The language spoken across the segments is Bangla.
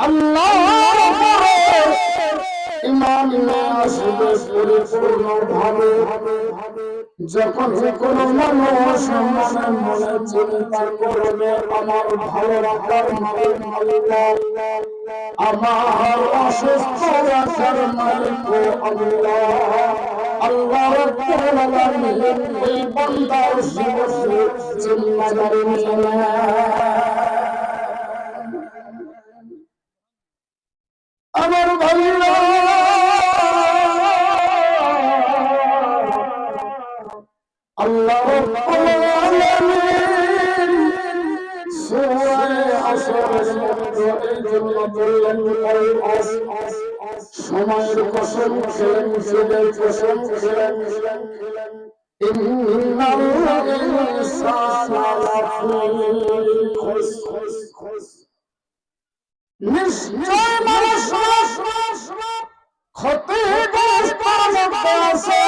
আল্লাহর উপরে ঈমান নিয়ে আসবে পরিপূর্ণভাবে। যখন কোনো মানুষ মনে মনে চিন্তা করবে আমার ভালো রাখার মালিক আল্লাহ, আমার অসুস্থ রাখার মালিক আল্লাহ, আল্লাহ রাব্বুল আলামিন এই বান্দার জীবনে জিম্মাদারি নিয়ে আমার ভাইরা আল্লাহ রাব্বুল আলামিন সূরা আসরের মধ্যে এই জন্য বললেন সময়ের কসম খেলেন, যুগের কসম খেলেন, ইন্নাল ইনসানা লাফি খুসর, নিশ্চয় মানুষ ক্ষতিগ্রস্তের মধ্যে আছে,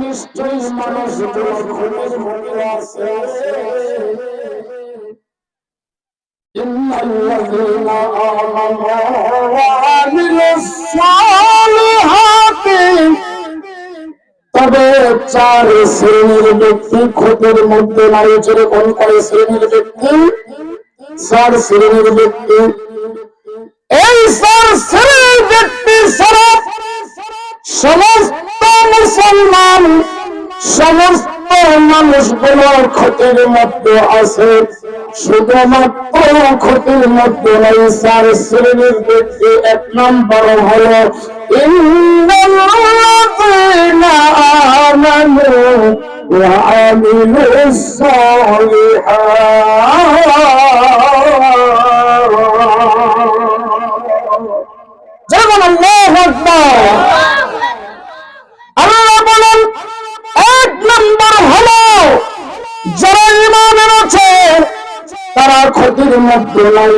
নিশ্চয় মানুষগুলো ক্ষতির মধ্যে আছে। ইন্নাল্লাযীনা আমানু ওয়া আমিলুস সালিহাতি, তবে চার শ্রেণীর ব্যক্তি ক্ষতির মধ্যে নাই। যেরকম কয় শ্রেণীর ব্যক্তি? চার শ্রেণীর ব্যক্তি। এই চার শ্রেণীর ব্যক্তি ছাড়া সমস্ত মুসলমান, সমস্ত মানুষগুলো ক্ষতির মধ্যে আছে, শুধুমাত্র ক্ষতির মধ্যে নেই চার শ্রেণীর ব্যক্তি। এক নম্বর হলো ইন্নাল্লাযীনা আমানু ওয়া আমিলুস সালিহাত। যেমন আল্লাহু আকবার। আল্লাহ বলেন এক নম্বর হলো যারা ঈমান এনেছে তারা ক্ষতির মধ্যে নাই,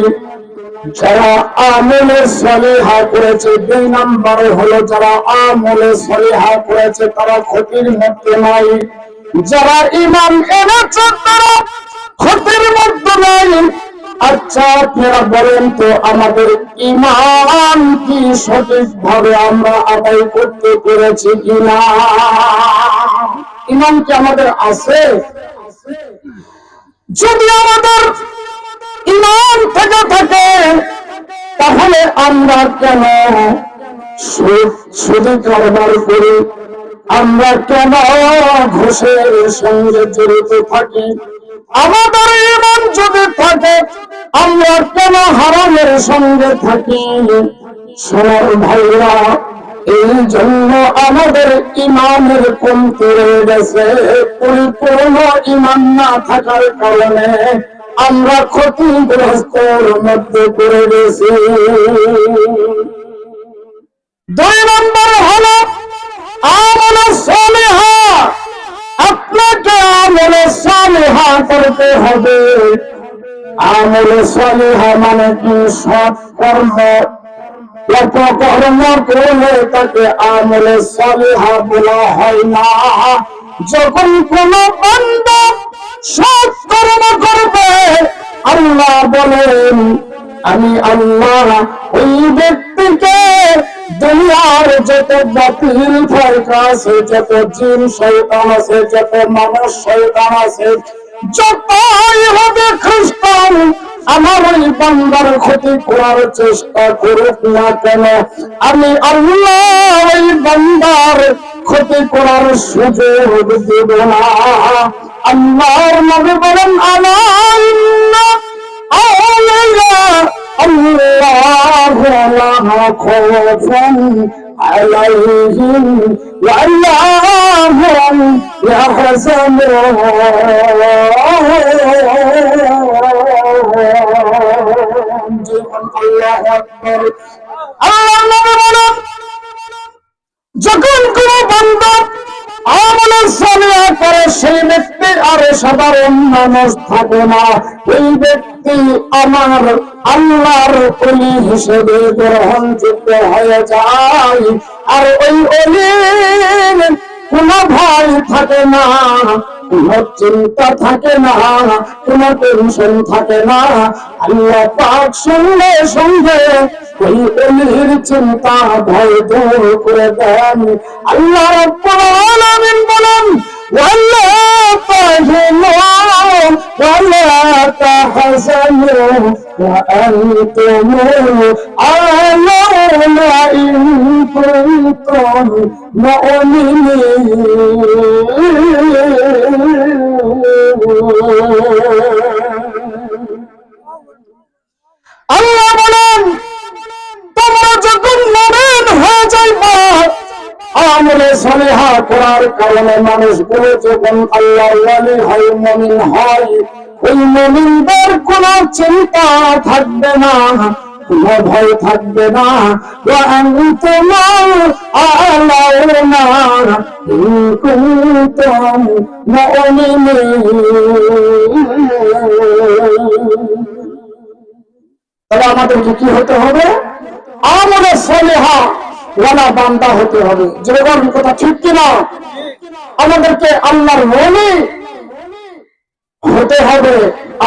যারা আমলে সলিহা করেছে। দুই নম্বরে হলো যারা আমলে সলিহা করেছে তারা ক্ষতির মধ্যে নাই, যারা ঈমান এনেছে তারা ক্ষতির মধ্যে নাই। আচ্ছা আপনারা বলেন তো আমাদের ঈমান কি সঠিকভাবে আমরা আদায় করতে পেরেছি কিনা? ঈমান কি আমাদের আছে? যদি আমাদের ঈমান থেকে থাকে তাহলে আমরা কেন সুদী কারবার করি? আমরা কেন ঘুষের সঙ্গে জড়িত থাকি? আমাদের ঈমান যদি থাকে আমরা কেন হারামের সঙ্গে থাকি? সোনার ভাইরা, এই জন্য আমাদের ঈমানের কমতি রয়ে গেছে। পরিপূর্ণ ঈমান না থাকার কারণে আমরা ক্ষতিগ্রস্তের মধ্যে পড়ে গেছি। দুই নম্বর হলো আমলে সালিহা। আপনাকে আমলে সালিহা করতে হবে। আমলে সালিহা মানে কি? সৎ কর্ম। অপকর্ম করলে তাকে আমলে সালিহা বলা হয় না। যখন কোন বান্দা সৎ কর্ম করবে আল্লাহ বলেন আমি আল্লাহ ওই ব্যক্তিকে দুনিয়ার যত বাতিল ফরকা আছে, যত জিন শয়তান আছে, যত মানুষ শয়তান আছে, যতই হবে খ্রিস্টান আমার ওই বান্দার ক্ষতি করার চেষ্টা করুক না কেন, আমি আল্লাহ ওই বান্দার ক্ষতি করার সুযোগ দেব না। আল্লাহর নবী বলেন আলা ইন্না আউলিয়া আল্লাহু লা খাউফুন আলাইহিম ওয়া লা হুম ইয়াহজানুন। আল্লাহু আকবার। আল্লাহর নবী বলেন যখন কোন বান্দা আমলে সালিহা করে সেই ব্যক্তি আর সাধারণ মানুষ থাকে না, ওই ব্যক্তি আমার আল্লাহর ওলি হিসেবে গ্রহণযোগ্য হয়ে যায়। আর ওই ওলির কোনো ভয় থাকে না, কোনো চিন্তা থাকে না, কোনো টেনশন থাকে না। আল্লাহ পাক সঙ্গে সঙ্গে ওই ওলির চিন্তা ভয় দূর করে দেন। আল্লাহ রাব্বুল আলামিন বলেন, ওয়ালা তাহিনু ওয়ালা তাহজানু ওয়া আনতুমুল আ'লাউনা ইন কুনতুম আল্লাহ বলেন, তোমরা যখন মুমিন হয়ে যাইবা, আমলে সালেহা করার কারণে মানুষগুলো যখন আল্লাহর ওয়ালি হয়, মুমিন হয়, ওই মুমিনদের কোনো চিন্তা থাকবে না, কোনো ভয় থাকবে না। ওয়া আনতুম আ'লাউনা ইন কুনতুম মুমিনিন। তবে আমাদেরকে কি হতে হবে? আমলে সালেহা ওয়ালা বান্দা হতে হবে। যেরকম কথা ঠিক কিনা? আমাদেরকে আল্লাহর ওলি হতে হবে,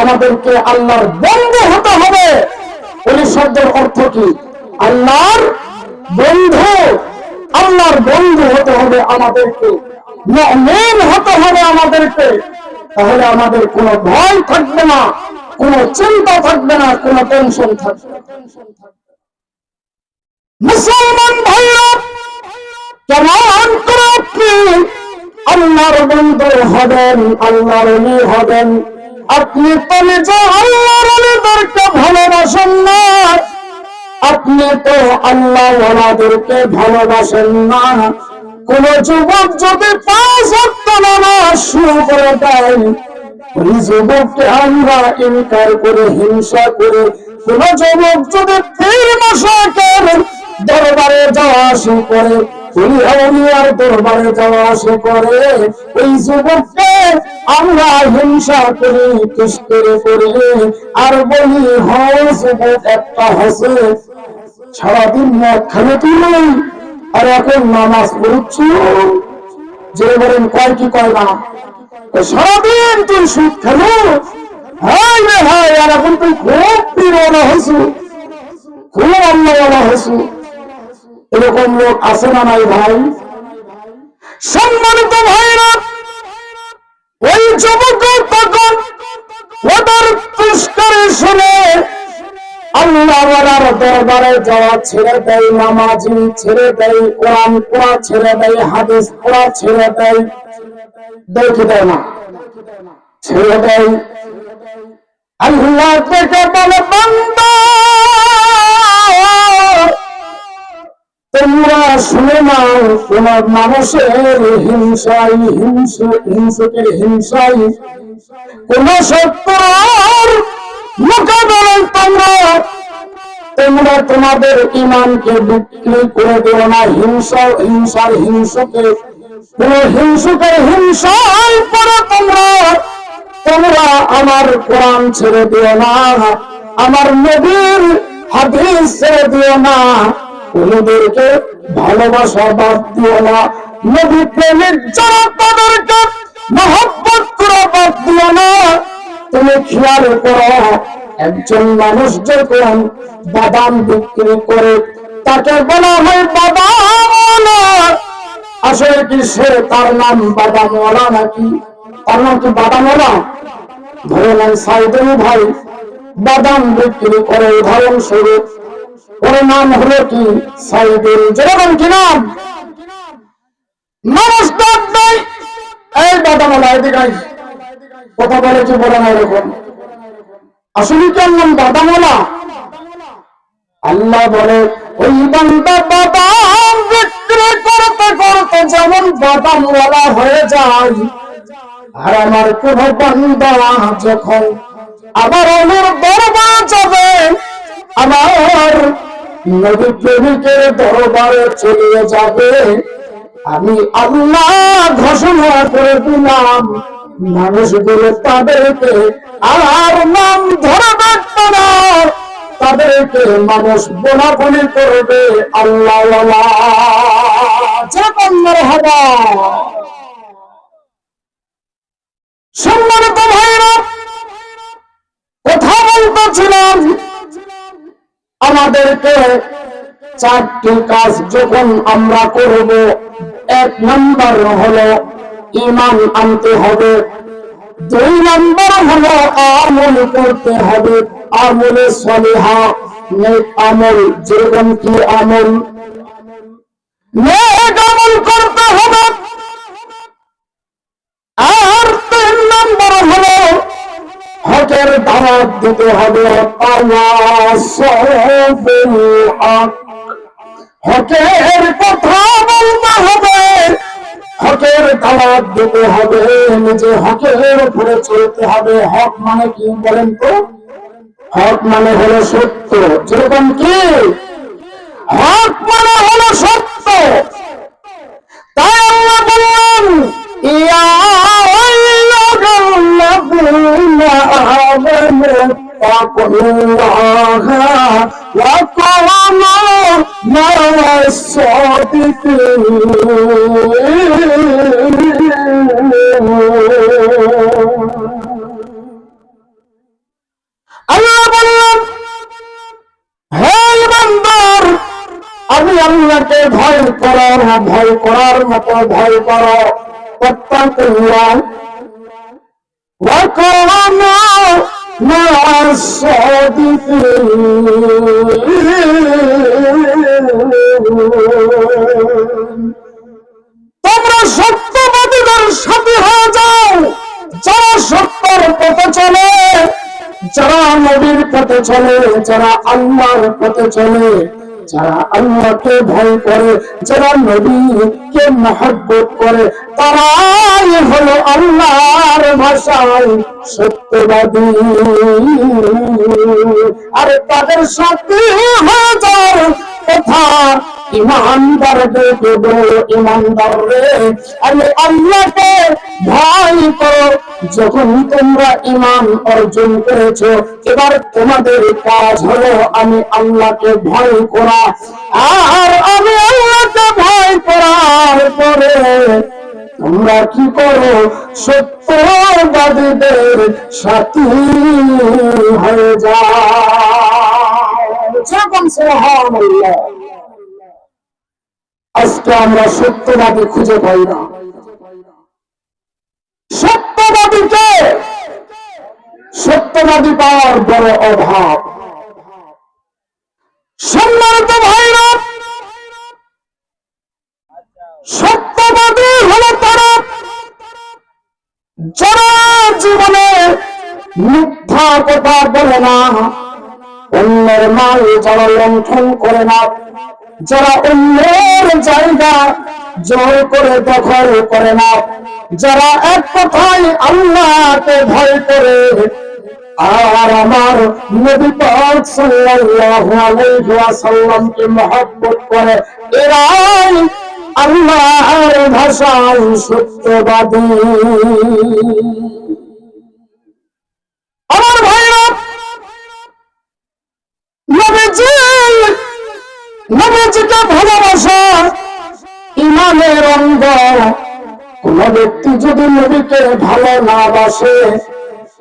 আমাদেরকে আল্লাহর বন্ধু হতে হবে। ওলি শব্দের অর্থ কি? আল্লাহর বন্ধু। আল্লাহর বন্ধু হতে হবে আমাদেরকে, মুমিন হতে হবে আমাদেরকে। তাহলে আমাদের কোনো ভয় থাকবে না, কোনো চিন্তা থাকবে না, কোনো টেনশন থাকবে না। মুসলমান ভাইরা, কেমন করে আপনি আল্লাহর বন্ধু হবেন, আল্লাহর ওলি হবেন? আপনি তো নিজে আল্লাহর ওলিদেরকে ভালোবাসেন না, আপনি তো আল্লাহ ওয়ালাদেরকে ভালোবাসেন না। কোন যুবক যদি 5 ওয়াক্ত নামাজ শুরু করে দেয়, ওই যুবককে আমরা ইনকার করে, হিংসা করে। কোন যুবক যদি পীর মাশায়েখের দরবারে যাওয়া আসি করে, ওই আউলিয়ার দরবারে যাওয়া আসি করে, ওই যুবককে আমরা হিংসা করি, তিরস্কার করি, আর বলি হও যুবক একটা হসে, সারাদিন মদ খাবে তুই, আর এখন নামাজ পড়ছি। যে বলেন কয় কি কয় না, সারাদিন তুই সুদ খেলো, হাই রে হাই, আর এখন তুই খুব পীরওয়ালা হয়েছু, খুব আল্লাহওয়ালা হয়েছু। এরকম লোক আছে না নাই ভাই? সম্মানিত ভাইরা, ওই যুবক তখন ওদের তিরস্কার শুনে আল্লাহওয়ালার দরবারে যাওয়া ছেড়ে দেয়, নামাজি ছেড়ে দেয়, কোরআন পড়া ছেড়ে দেয়, হাদিস পড়া ছেড়ে দেয়। দেখে দেয় না, ছেড়ে দেয়। আল্লাহ থেকে বলে, বান্দা তোমরা শুনে নাও, কোন মানুষের হিংসাই, হিংসুকের হিংসাই, কোন শত্রুর মোকাবেলায় তোমরা তোমাদের ঈমানকে বিক্রি করে দিও না। হিংসার হিংসুকে, কোন হিংসুকের হিংসায় পরে তোমরা আমার কোরআন ছেড়ে দিও না, আমার নবীর হাদিস ছেড়ে দিও না, ওদেরকে ভালোবাসা বাদ দিও না, নবী প্রেমিক যারা তাদেরকে মহব্বত করে বাদ দিও না। তুমি খেয়াল করো, একজন মানুষ যখন বাদাম বিক্রি করে, তাকে বলা হয় বাদামওয়ালা। আসলে কি সে, তার নাম বাদামওয়ালা নাকি? তার নাম কি বাদামওয়ালা? ধরে নেন সাইদুল ভাই বাদাম বিক্রি করে, উদাহরণস্বরূপ, ওর নাম হলো কি সাইদুল। যেরকম কি নাম, মানুষ ডাক দেয়, এই বাদামওয়ালা এদিকে কথা বলে, কি বলে না এরকম? আসলে কি নাম বাদামওয়ালা? আল্লাহ বলে, ওই বান্দা বাদাম বিক্রি করতে করতে যেমন বাদামওয়ালা হয়ে যায়, আর আমার কোন বান্দা যখন আবার আমার দরবারে যাবে, আমার নবী প্রেমিকের দরবারে চলে যাবে, আমি আল্লাহ ঘোষণা করে দিলাম, মানুষগুলো তাদেরকে আর নাম ধরে ডাকবে না, তাদেরকে মানুষ বলাবলি করবে আল্লাহওয়ালা। যেরকম মারহাবা। সম্মানিত ভাইরা, কথা বলতেছিলাম আমাদেরকে চারটি কাজ যখন আমরা করব, এক নম্বর হলো ঈমান আনতে হবে, দুই নম্বর হলো আমল করতে হবে, আমলে সলিহা, নেক আমল। যেরকম কি আমল? নেক আমল করতে হবে। আর তিন নম্বর হলো হকের দাওয়াত দিতে হবে, হকের কথা বলতে হবে, হকের দাওয়াত দিতে হবে, নিজে হকের উপরে চলতে হবে। হক মানে কি বলেন তো? হক মানে হলো সত্য। যেরকম কি হক মানে হলো সত্য। তাই আল্লাহ বললেন, ইয়া আইয়ুহাল্লাযীনা আমানু তাকুল্লাহা ওয়া কুনু মা'আস সাদিকিন। আল্লাহ বললেন, হে ইমানদার, আমি আল্লাহকে ভয় করার মতো ভয় করো। তাকুল্লাহ ওয়া কুনু মা'আস সাদিকিন। তোমরা সত্যবাদীদের সাথে হয়ে যাও, যারা সত্যের পথে চলে, যারা নবীর পথে চলে, যারা আল্লাহর পথে চলে, যারা আল্লাহকে ভয় করে, যারা নবীকে মহব্বত করে, তারাই হলো আল্লাহর ভাষায় সত্যবাদী। আর তাদের সাথে হয়ে যাও কথা ইমানদারদেরকে বলো, ইমানদার রে, আমি আল্লাহকে ভয় করো। যখন তোমরা ঈমান অর্জন করেছো, এবার তোমাদের কাজ হলো আমি আল্লাহকে ভয় করা। আর আমি আল্লাহকে ভয় করার পরে তোমরা কি করো? সত্যবাদীদের সাথী হয়ে যাও। যেরকম সুবহানাল্লাহ। আজকে আমরা সত্যবাদী খুঁজে পাই না। সত্যবাদীকে সত্যবাদী পাওয়ার বড় অভাব। সম্মানিত ভাইরা, সত্যবাদী হলো তারা যারা জীবনে মিথ্যা কথা বলে না, অন্যের মাল যারা লঙ্ঘন করে না, যারা অন্যের জায়গা জোর করে দখল করে না, যারা এক কথায় আল্লাহকে ভয় করে আর আমার নবী পাক সাল্লাল্লাহু আলাইহি ওয়াসাল্লামকে মহব্বত করে, এরাই আল্লাহর ভাষায় সত্যবাদী। আমার ভাইরা, নবীজিকে ভালোবাসা ঈমানের অঙ্গ। কোন ব্যক্তি যদি নবীকে ভালো না বাসে,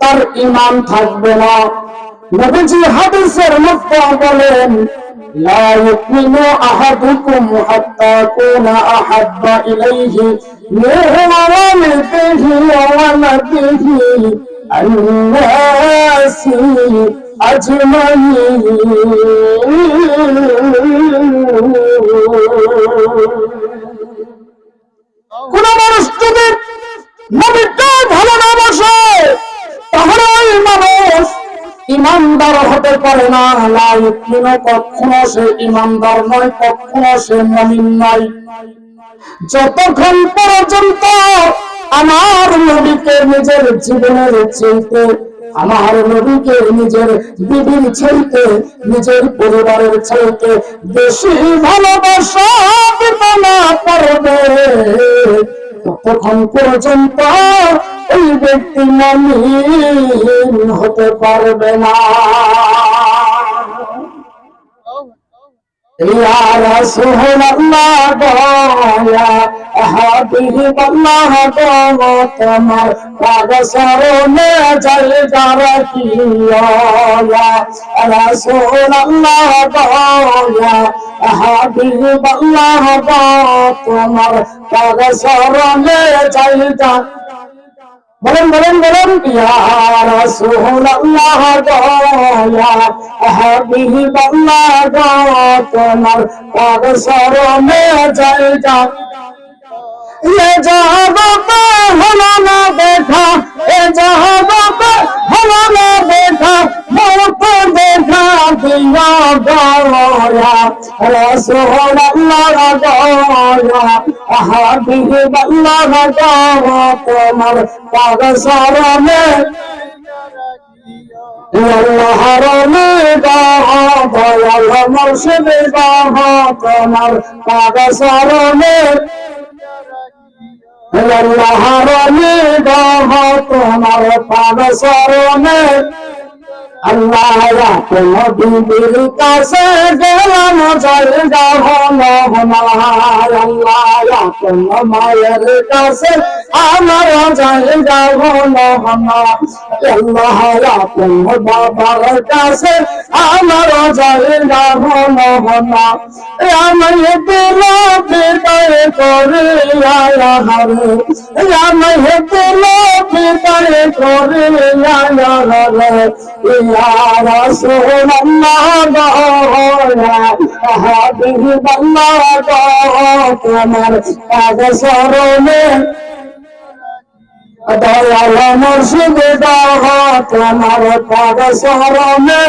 তার ঈমান থাকবে না। নবীজি হাদিসের মধ্যে বলেন, লা ইউমিনু আহাদুকুম হাত্তা ইয়াকুনা আহাব্বা ইলাইহি মিন ওয়ালিদিহি ওয়া ওয়ালাদিহি আন-নাসি আজমাইন। কোন মানুষ যদি নবীকে ভালো না বাসে, তাহলে ওই মানুষ ইমানদার হতে পারে না। লা ইউমিনু, কখনো সে ইমানদার নয়, কখনো সে মুমিন নয়। যতক্ষণ পর্যন্ত আমার নবীকে নিজের জীবনের চাইতে, আমার নবীকে নিজের বিবির চাইতে, নিজের পরিবারের চাইতে বেশি ভালোবাসা দিতে না পারবে, ততক্ষণ পর্যন্ত ওই ব্যক্তি মুমিন হতে পারবে না। ইয়া রাসূলুল্লাহ দয়া হাবিবাল্লাহ গো তোমার পাদ শরণে জায়গা রাখিয়া ইয়া রাসূলুল্লাহ দয়া হাবিবাল্লাহ গো তোমার পাদ শরণে জায়গা বলেন বলেন বলেন ইয়া রাসূলুল্লাহ দয়া হাবিবাল্লাহ গো তোমার পাদ শরণে জায়গা ये जहाबत हला ना देखा ये जहाबत हला ना देखा मौत देखा दिया गया रसूलुल्लाह गया हबीबुल्लाह गया तुम्हार पाद शरणे अल्लाह रमे गया दयाल मुर्शिद गया तुम्हार पाद शरणे अल्लाह रमे गया तुम्हार पाद शरणे अल्लाह नबीर काছে গেলাম জায়গা হলো আমার আল্লাহ মায়ের কাছে আমার জায়গা হলো আমার আল্লাহ বাবার কাছে আমার জায়গা হলো আমার আমি দিল বিদায় করে আয়া হরে আমি দিল বিদায় করে আয়া হরে ইয়া রাসূলুল্লাহ গয়া হাবিবাল্লাহ তোমার পাদ শরণে দয়াল মুর্শিদ তোমার পাদ শরণে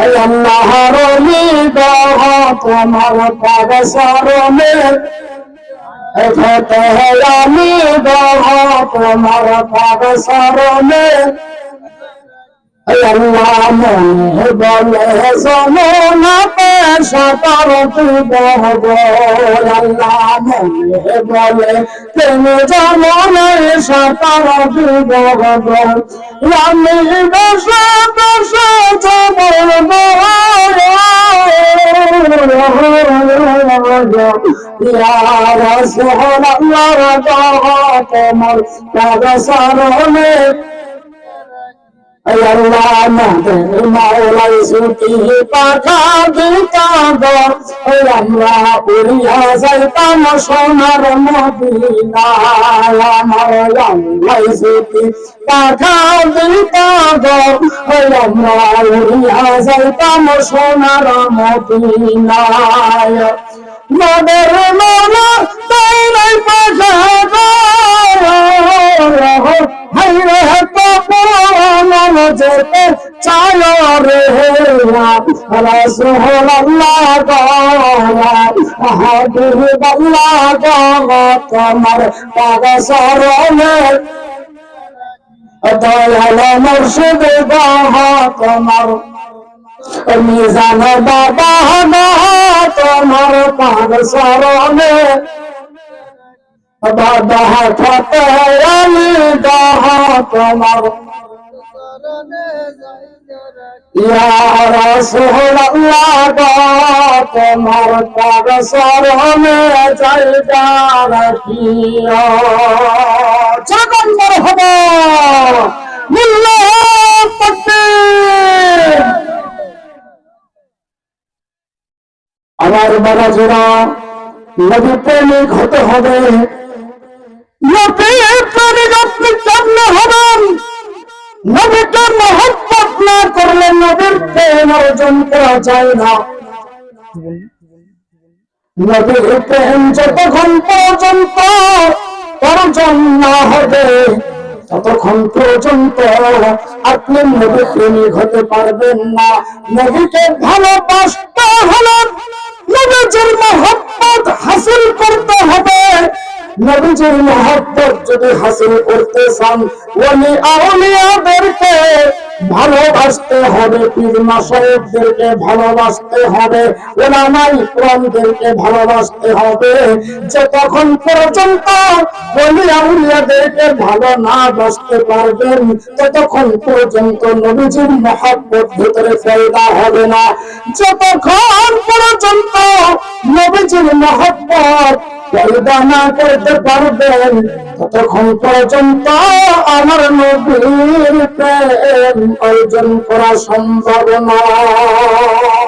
আল্লাহ রলি তোমার পাদ শরণে আমি তোমার পাদ শরণে अल्लाह मने बोले सुनो ना पेशा करो तू बोलो अल्लाह मने बोले तुम जानो पेशा करो तू बोलो रामी बसा बसा बोलो या रसूलुल्लाह तुम्हार पाद शरणे अल्लाह मौलाई सुती पाठा दिता गो আমরা উড়িয়া যাইতাম সোনার মদিনা মৌলাই সুতি পাঠা দিতা গো আমরা উড়িয়া যাইতাম সোনার মদিনায় মদের মৌলা তাই পাঠা হাইরে তো যেতে চালো রে রাসূলুল্লাহ হাবিবাল্লাহ তোমার পাদ শরণে দয়াল মুর্শিদ তোমার মিজান বাবা তোমার পাদ শরণে বাবা ফতে আলী তোমার या रसूलुल्लाह तुम्हार पाद शरणे जायगा राखिया जगन मरहबा लिल्लाह तकबीर আমার বাবা জোড়া নবী প্রেমিক হতে হবে নবী প্রেমিক আপনি কেমনে হবেন নবীকে মহব্বত না করলে নবীর প্রেম অর্জন করা যায় না নবীর প্রেম যতক্ষণ পর্যন্ত অর্জন না হবে ততক্ষণ পর্যন্ত আপনি নবী প্রেমিক হতে পারবেন না নবীকে ভালোবাসতে হলে নবীর মহব্বত হাসিল করতে হবে নবীজির মহব্বত যদি হাসিল করতে চান ওলি আউলিয়াদেরকে ভালোবাসতে ভালোবাসতে হবে, পীর মাশায়েখদেরকে ভালোবাসতে হবে, উলামায়ে কেরামদেরকে ভালোবাসতে হবে। যতক্ষণ পর্যন্ত ওলি আউলিয়াদেরকে ভালো না বাসতে পারবেন ততক্ষণ পর্যন্ত নবীজির মহব্বত ভিতরে পয়দা হবে না। যতক্ষণ পর্যন্ত নবীজির মহব্বত পয়দা না করতে পারবেন ততক্ষণ পর্যন্ত আমার নবীর প্রেম অর্জন করা সম্ভব নয়।